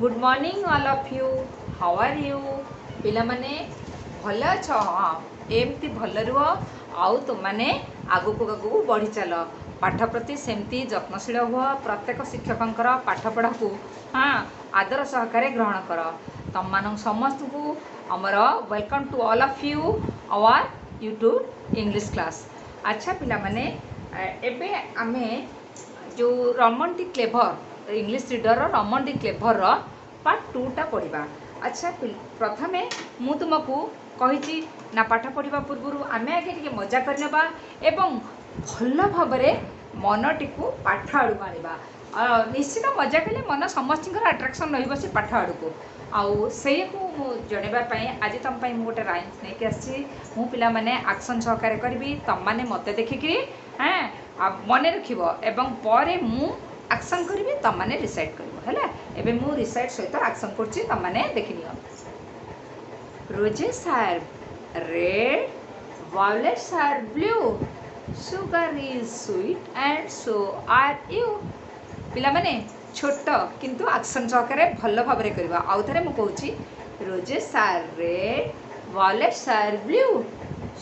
Good morning all of you. How are you पिला माने भल अछ? हाँ एमती भल रुह आउ तुम मैंने आगु आगु बढ़ी चल पाठ प्रति सेमती जत्नशील हुआ प्रत्येक शिक्षक पाठपढ़ा को हाँ आदर सहकारे ग्रहण कर तुम मान समस्त को आमर welcome to all of you our YouTube English class. अच्छा पिला माने एबे आमे जो Raman the clever English reader Raman the clever part 2टा पढ़ा। अच्छा प्रथमे मु तुमको कही ना पाठ पढ़ा पूर्व आमे आगे टे मजा करनेबा एवं भल भाव मनटी को पाठ आड़ को आनिबा। निश्चित मजा कले मन समस्त आट्राक्शन रही पाठ आड़ को आउ से जनवाई आज तुम मुझे गोटे राइम्स नहीं आसी मु पिला माने एक्शन सहकार करी तुम मैंने मत देखिकी हाँ मन रख एवं पर मु एक्शन करी तुम मैंने रिसाइड कर एबे मु रिसाइड सहित एक्शन करछि तुम मैंने देखिनियो। Roses are red, violets are blue, sugar is sweet and so are you। पिला माने छोट किंतु एक्शन सहकारे भल भाव में करवा। आउ थे मुझे कहूँ roses are red, violets are blue,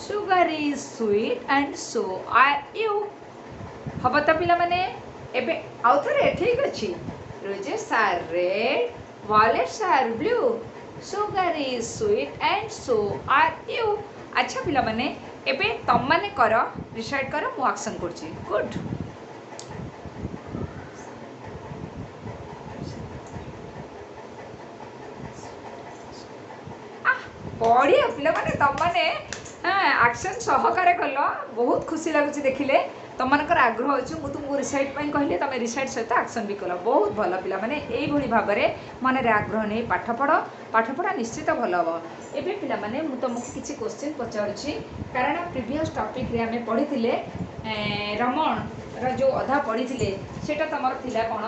sugar is sweet and so are you। हम तो पिला माने एबे आउ थे ठीक अच्छी roses are red, violets are blue, sugar is sweet and so are you। अच्छा पिला माने एबे तुम माने कर डिसाइड कर मु एक्शन करछि। गुड बढ़िया पिला माने तुम माने एक्शन सहकार कल बहुत खुशी लगुच देखिले तुम मानकर आग्रह अच्छे मुझे तुमको रिसाइड कहली तुम रिसाइड सहित एक्शन भी कल बहुत भल पिला माने यही भाव में मन आग्रह नहीं पाठ पढ़ा निश्चित भल हम। एबे पिला माने मु तुमको किसी क्वेश्चन पचारुछि कारण प्रीवियस टॉपिक रे हमें पढ़ी रमण रा जो अधा पढ़ी सेटा तुम थिला कौन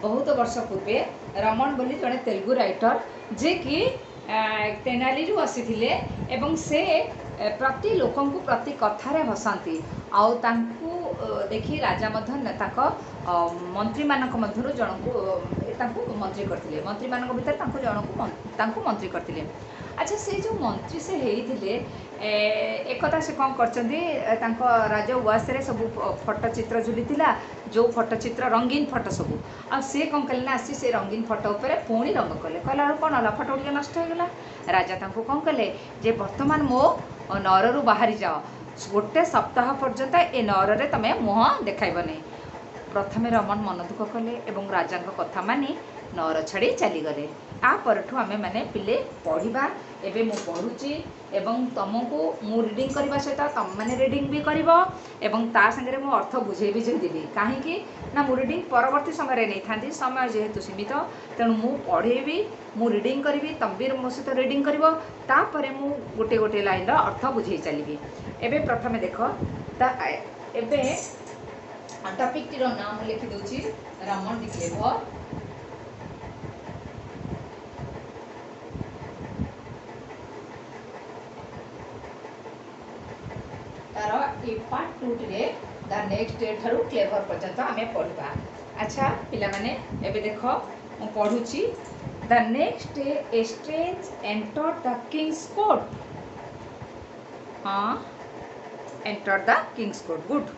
बहुत वर्ष पूर्वे रमण बोली जड़े तेलुगु राइटर जे कि तेनाली आसी एवं से प्रति लोक प्रति कथारे हसाती आउ तांकु देखी राजा मंत्री मानक मध्यरु जनकु मंत्री करथिले मंत्री मानक भितर तांकु जनकु मंत्री करथिले। अच्छा से जो मंत्री से हेइथिले एकता से कौन करचंदी तांको राजा उवास रे सब फोटो चित्र झुलीथिला जो फोटो चित्र रंगीन फोटो सब आ से कौन कले ना आसी से रंगीन फोटो ऊपर पुणी रंग कले कहला कौन होला फोटो टिके नष्ट हो गला। राजा तांको कौन कले जे वर्तमान मो नररु बाहरी जाओ गोटे सप्ताह पर्यंत ए नर रे तमे मुह देखाइब नहीं। प्रथमे रमन मन दुख कले एवं राजा कथा मानी नर छाड़ी चलीगले। आ परठू आमे माने पिले पढ़ा एबे मु पढ़ुची एवं तुमको मु रीडिंग करबा सहित तुम माने रीडिंग भी करिवो एवं ता संगे मु अर्थ बुझे भी देबी काहेकि ना मु रीडिंग परवर्ती समय नहीं थांती समय जेहेतु सीमित तेणु मु पढ़ेबी मु रीडिंग करी तुम भी मो सहित रीडिंग करिवो तापरे मु गोटे गोटे लाइन अर्थ बुझे चलिबी। एबे प्रथमे देख एबे टॉपिक टीर नाम लिखि दोची रमन डी क्लेभर। तार ए पार्ट 2 रे द नेक्स्ट डे थारु क्लेभर पर्यंत आमे पढ़बा। अच्छा पिला माने एबे देखो मु पढुची the next day a strange enter the king's court. हाँ enter the king's court. Good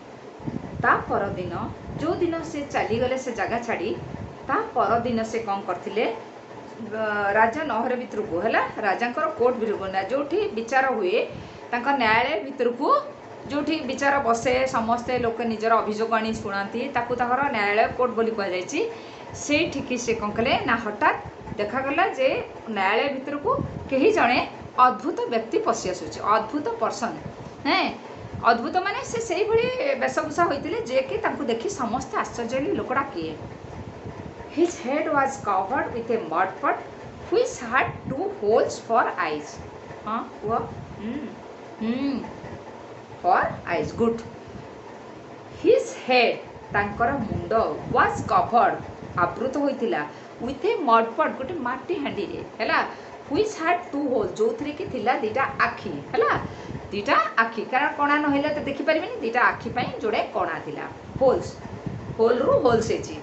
ता पर दिन जो दिन से चली गले से जगह छाड़ी ता पर दिन से कौन करथिले राजा नहर भितर को है राजा कोर्ट भितर को ना जो विचार हुए तांका न्यायालय भितर को जो विचार बसे समस्ते लोक निजर अभियोग आनी शुणाती ताकू ताकर न्यायालय कोर्ट बोली कह जायछि से ठीक से कौन कले ना हठात देखागला जे न्यायालय भितर को कहीं जड़े अद्भुत व्यक्ति पशि आसुछि अद्भुत पर्सन है अद्भुत माने से भली वेशभूषा होइतिले जे कि तांकु देखि समस्त आश्चर्य लोकड़ा किए। His head was covered with a mud pot which had 2 holes for eyes। हाँ वो for eyes। Good his head तांकर मुंड वाज कवर्ड आवृत होइतिला विथ ए मड पट गोटे माटी हांडी रे हैला व्हिच हैड 2 holes जो थरे कि थिला दीटा आखी हैला दीटा आखि कारण कणा नहले तो देखि परिबेनी दीटा आखि पई जोड़े कणा थिला होल्स होल रु holes Aichi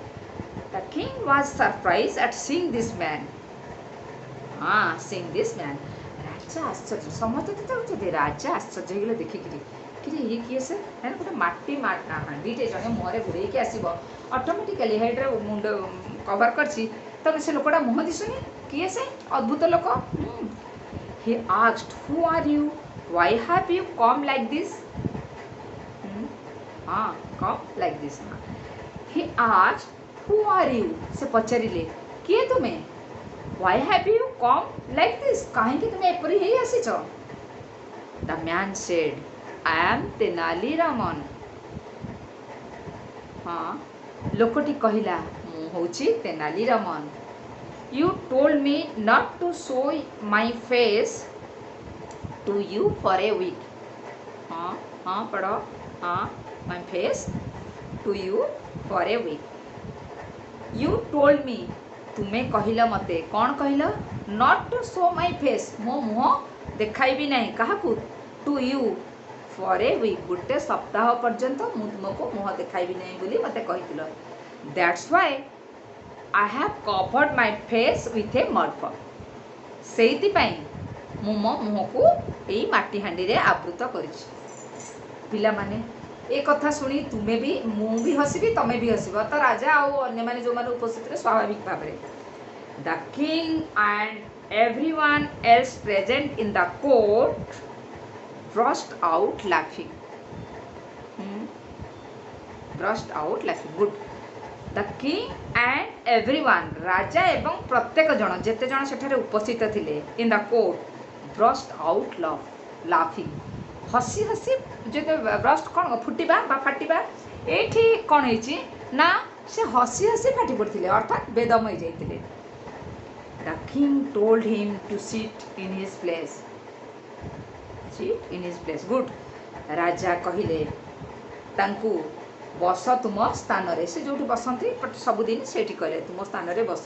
The king was surprised at seeing this man. Seeing this man. राजा आश्चर्य समझते तो होते राजा आश्चर्य होगले देखिकी कि ये किए से है गोटे माटी हांडीटे जड़े मुहरे घुड़े आसब ऑटोमेटिकली हेड्रे मुंड कवर करछि तब से लोकटा मुह दिशुनी किए से अद्भुत लोक he asked who are you why have you come like this come like this he asked who are you से पचारिले किए तुमे why have you come like this कहीं कि तुमे एपरी हे आसीच the man said I am Tenali Raman लोकटी कहिला मु होची Tenali Raman You told me not to show my face to you for a week. पढ़ो my face to you for a week. You told me तुम्हें कहिला मते कौन कहिला not to show my face मो मुह देखाई भी नहीं काहाकू to you for a week गोटे सप्ताह पर्यंत मु तुमको मुह देखाई भी नहीं बोली मते कहितिलो That's why I have covered my face with a mud pot. सेइति पई मु मो मुह को एई माटी हांडी रे आवृत करिछि पिला माने ए कथा सुनी तुमे भी मु भी हसिबी तमे भी हसिबो त राजा आ अन्य माने जो माने उपस्थित रे स्वाभाविक भाबरे The king and everyone else present in the court burst out laughing. Burst out laughing. Good. The king and everyone राजा एवं प्रत्येक जन जेते जन सेठारे उपस्थित थिले in the court burst out laughing हसी हसी जेते burst कोन फुटिबा बा फाटिबा एठी कोन हेची ना से हसी हसी फाटी पड़थिले अर्थात बेदम होई जाइतिले The king told him to sit in his place. Sit in his place. Good. राजा कहिले तांकू बस तुम स्थान रे से जो बसती सबुदिन से कहले तुम स्थान रे बस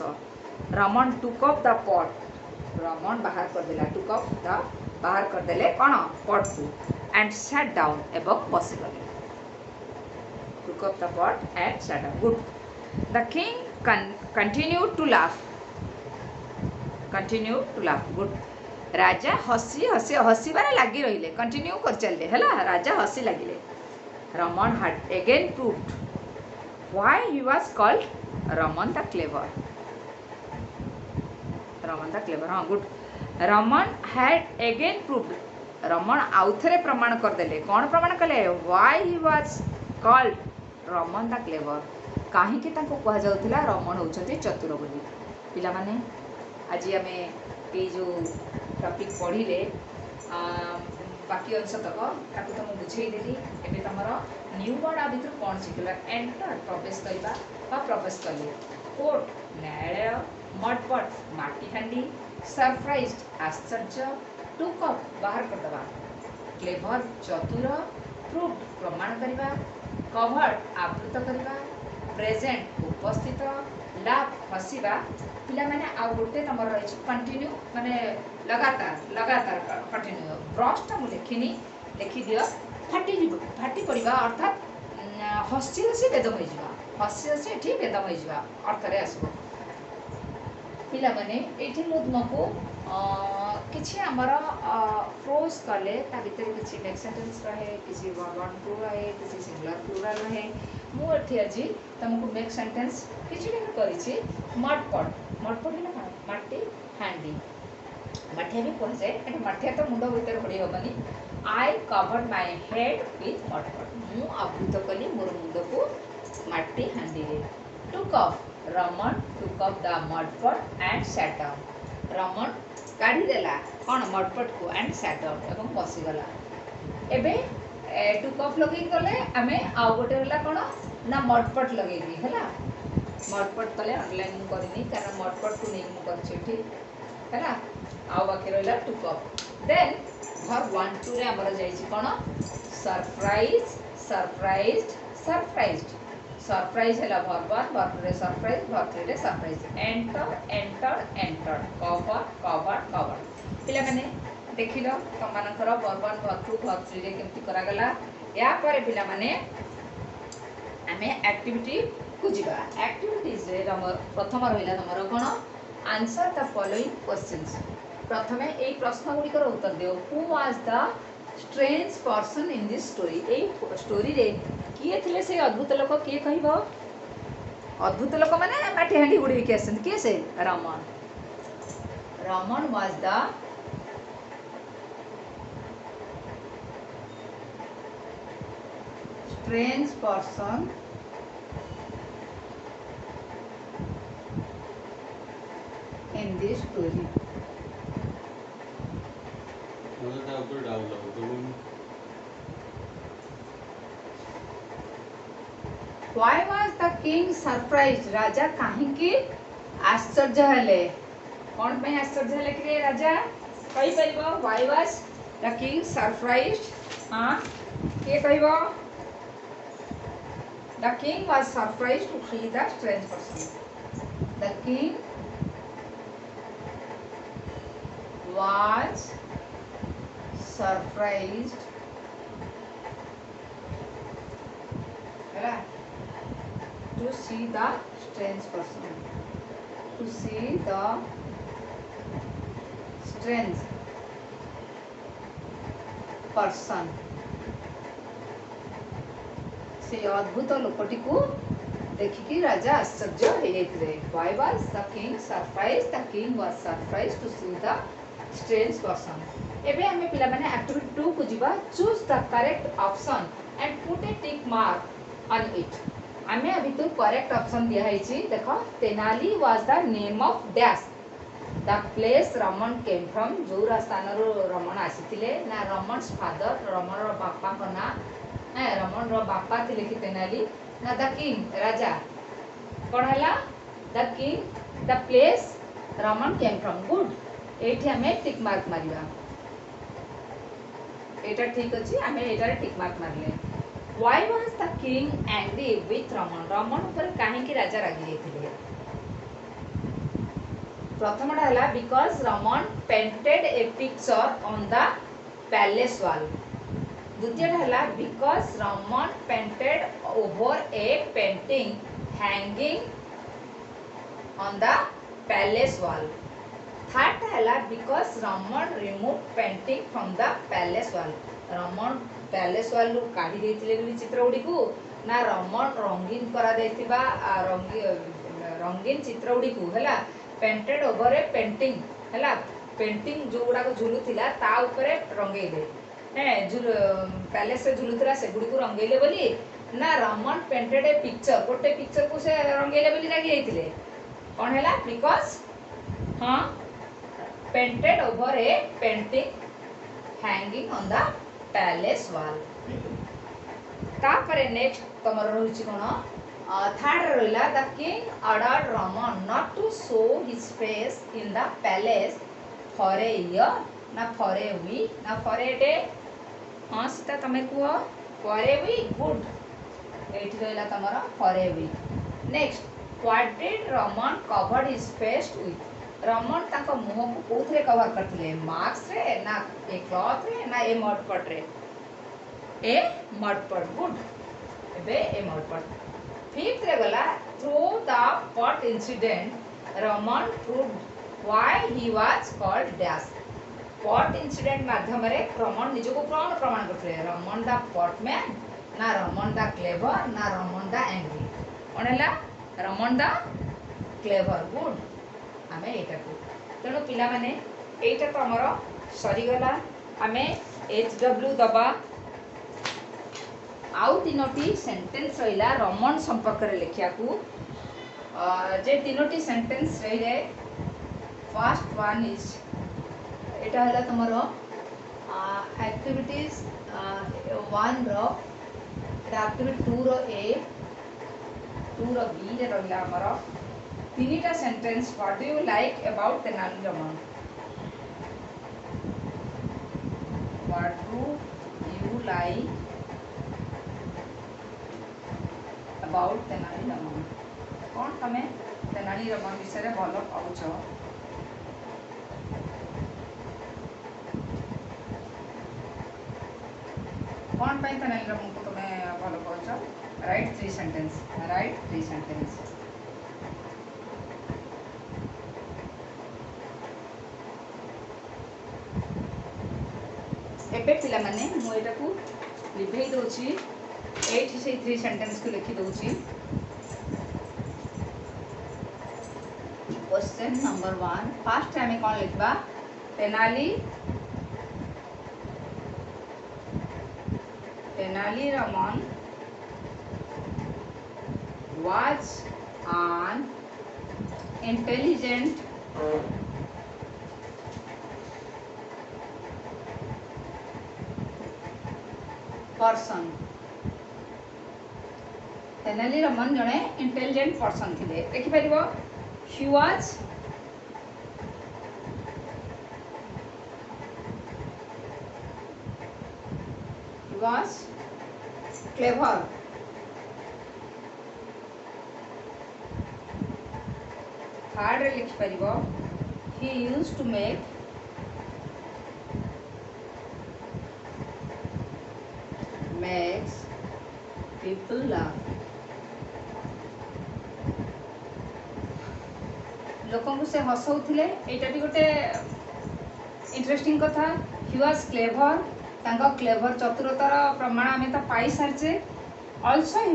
रमन टुक अप द पट रमन बाहर करदेला टुक अप द बाहर करदेले कौन पट को एंड सैट डाउन एवं बसीगले took up the pot and sat down good the king continue to laugh good राजा हसी हसी हसीबार लगी रहिले कंटिन्यू कर चलले हला राजा हसी लगिले Raman had again proved why he was called Raman the Clever. Raman the Clever, good. Raman had again proved. Raman आउथरे प्रमाण कर देले कौन प्रमाण कले why he was called Raman the Clever. काहे कि ताको कहा जाउथिला रमन होचंती चतुर बोली पिला माने आज आमे ए जो टॉपिक पढिले बाकी अंश तक ताकू तुम बुझे देली एबे तमर न्यू वर्ड आ भितर कौन शिखला एंटर प्रवेश करबा बा प्रवेश करले कोर्ट न्यायालय मडपट माटी हांडी सरप्राइज्ड आश्चर्य टुक अप बाहर कर दबा क्लेवर चतुर प्रूव्ड प्रमाण करबा कवर्ड आवृत करबा प्रेजेंट उपस्थित लाभ हसीबा पिला माने आ गोटे नंबर रही कंटिन्यू माने लगातार कंटिन्यू ब्रशटा मु लिखी दियो फाटी पड़वा अर्थात हसी हसी बेदम हो हसी हसी ये बेदम हो अर्थ रे आसब पिला माने एठी मु तुमको किछि हमर फ्रोज कले ता भीतर किछि मेक सेंटेंस रहे किछि वर्ब वन टू रहे किछि सिंगुलर प्लूरल रहे मु एठी अजी तुमको मेक सेंटेंस किछि भी करिछि मडपट ना माटी हांडी माठिया भी कौन से माठिया तो मुंड भीतर घोड़ी हेनी I covered my head with mud pot मु आवृत कली मोर मुंड को माटी हांडी रे took up Raman took up the mud pot and sat down Raman काढ़ी देला कौन मडपट को एंड सैट डाउन एवं बसी गला एबे टुक अप लगे गले आमे आउ गोटे होला कोन ना मडपट लगे दी हैला मडपट तले ऑनलाइन मु करनी कारण मडपट को नहीं मु करछि ठीक हैला आउ बाकी रहला टुक अप देन वर्ब 1 2 रे हमर जाईछि कोन सरप्राइज सरप्राइज्ड सरप्राइज्ड सरप्राइज है वर्ब 1 वर्ब 2 रे सरप्राइज वर्ब 3 रे surprise enter enter enter cover cover cover पिला माने देखिलो तुम मानकर वर्ब 1 वर्ब 2 वर्ब 3 रे केमति करा गला या पर पिला माने हमें एक्टिविटी को जीवा एक्टिविटीज प्रथम रहा तुम कौन आंसर द फॉलोइंग क्वेश्चंस। प्रथमे यही प्रश्न गुड़िकर उत्तर दियो। Who was the strange person in this story. यही स्टोरी रे किए थिले से अद्भुत लोक किए कहबो। अद्भुत लोक माने माटी हांडी उड़ी के आसन किए से Raman. Raman was the strange person in this story. Why was the king surprised? राजा कहीं आश्चर्य हेले। कौन पे आश्चर्य हेले कि राजा कही परिबो। Why was the king surprised? हाँ के कहबो। The king was surprised to see the strange person. The king was surprised to see the strange person. To see the strange person. से अद्भुत लोकटी को देखिकी राजा आश्चर्य हो जाते। Why was the king surprised? The king was surprised to see the strange person. एबे हमें पिला माने एक्टिविटी 2 को जीवा। Choose the correct option and put A tick mark on it. हमें अभी तो करेक्ट ऑप्शन दिया है छी। देखो Tenali was the name of dash the place Raman came from. जो स्थान रो रमन आसीथिले ना रमन्स फादर रमन रो बापा को ना रमन रो बापा थिले कि तेनाली ना द किंग राजा कौन है the king the place Raman came from. Good एठी हमें टिक मार्क मारिबा। एटा ठीक अछि हमें एटा टिक मार्क मारले। Why was the king angry with Raman. Raman ऊपर काहे कि राजा रागी जाइथिले। प्रथमटा हला because Raman painted a picture on the palace wall. द्वितीयटा हला because Raman painted over a painting hanging on the palace wall. Third हला because Raman remove painting from the palace wall. Raman palace wall काढ़ी देथिले कि चित्र गुडी को ना रमन रंगीन करा देथिबा रंगीन चित्र गुडी को हला पेंटेड ओवर ए पेंटिंग हला पेंटिंग जो गुडा को झुलुथिला ता ऊपर रंगेले पैलेस से झुलुथिला से गुडी को रंगेले बोली ना रमन पेंटेड ए पिक्चर गोटे पिक्चर को से रंगेले बोली रागी जाइथिले। कोन हला बिकॉज़ हां painted over a painting hanging on the palace wall. तापरे नेक्स्ट तमर रहुची कोन थर्ड रहिला the king ordered Raman not to show his face in the palace for a year ना फॉर ए वीक ना फॉर ए डे। हां सीता तमे कुओ फॉर ए वीक। गुड एठी रहिला तमर for a week. Next what did Raman covered his face with. Raman ताको मुह को कोथरे कवर करथिले मास्क रे ना ए क्लॉथ रे ना ए मडपट रे ए मडपट। गुड एबे ए मडपट। फिफ्थ रे गला through the pot incident Raman proved why he was called dash. Pot incident माध्यम रे रमन निज को कौन प्रमाण करथिले रमन द पॉटमैन ना रमन द क्लेवर ना रमन द एंग्री। कोन हला रमन द क्लेवर। गुड आमे एटा को तेणु पिला माने एटा तो हमर सरी गला। आमे HW दबा आउ तीनोटी सेंटेंस रहिला रमन संपर्क रे लिखिया को जे तीनोटी सेंटेंस रहिले। फर्स्ट वन इज एटा हला तमरो एक्टिविटीज 1 रो एक्टिविटी 2 रो ए 2 रो बी रे रहिला हमरो तीनटा sentence. What do you like about Tenali Raman. What do you like about Tenali Raman. कौन तमे तेनाली रमन विषय रे भलो पाउछ। कौन पे तेनाली रमन को तमे भलो पाउछ। Write 3 sentence. Write 3 sentence. एबे पिला माने मु एटा को लिभेई दोची एठी से 3 सेंटेंस को लिखि दोची। क्वेश्चन नंबर 1 फर्स्ट टाइम कौन लिखबा Tenali Raman was an intelligent person। Tenali Raman जड़े इंटेलिजेंट पर्सन थे। देखिपर he was clever। थर्ड रे लिखिपर he used to makes people laugh। लोकों को से हसौथिले एटा भी गोटे इंटरेस्टिंग कथा। he was clever तांका क्लेवर चतुरतार प्रमाण आमे तो पाई सारचे। also he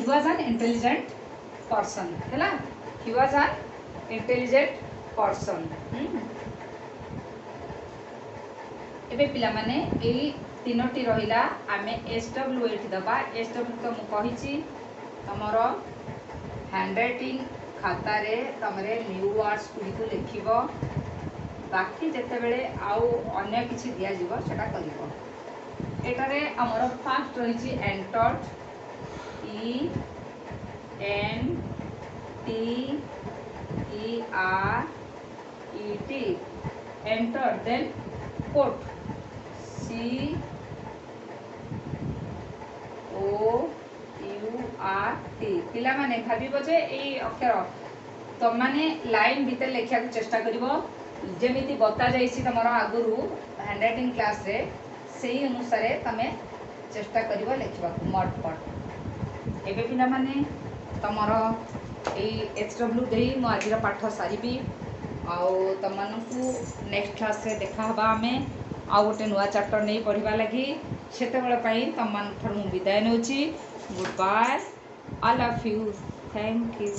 was an intelligent person हैला he was an intelligent person। एबे पिला माने एई तीनोटी रहिला आमे SW एठी दबा। SW तो मु कहिची तमरो हैंडराइटिंग खाता रे तमरे न्यू वर्ड्स गुडी को लिखिबो। बाकी जेते बेले आउ अन्य किछि दिया जीवो सेटा करिवो। एटारे हमर फर्स्ट रहिची entered ENTERED entered then court COURT। पिला माने भाबिबो जे एई अक्षर तुम माने लाइन भीतर लिखा चेष्टा करिवो जेमिति बता जाइछि तमरो आगुरु हैंडराइटिंग क्लास रे सेही अनुसार तमे चेष्टा करिवो लिखबा मटपट। एबे पिला माने तमरो एई HW देई मु आजिर पाठ सारिबी आउ तमनकु नेक्स्ट क्लास रे देखा हबा हमें आउ गोटे नुआ चैप्टर नहीं पढ़िबा लगी सेते बेले पई तमन थरु विदाय नउची। Good bye, I love you, thank you.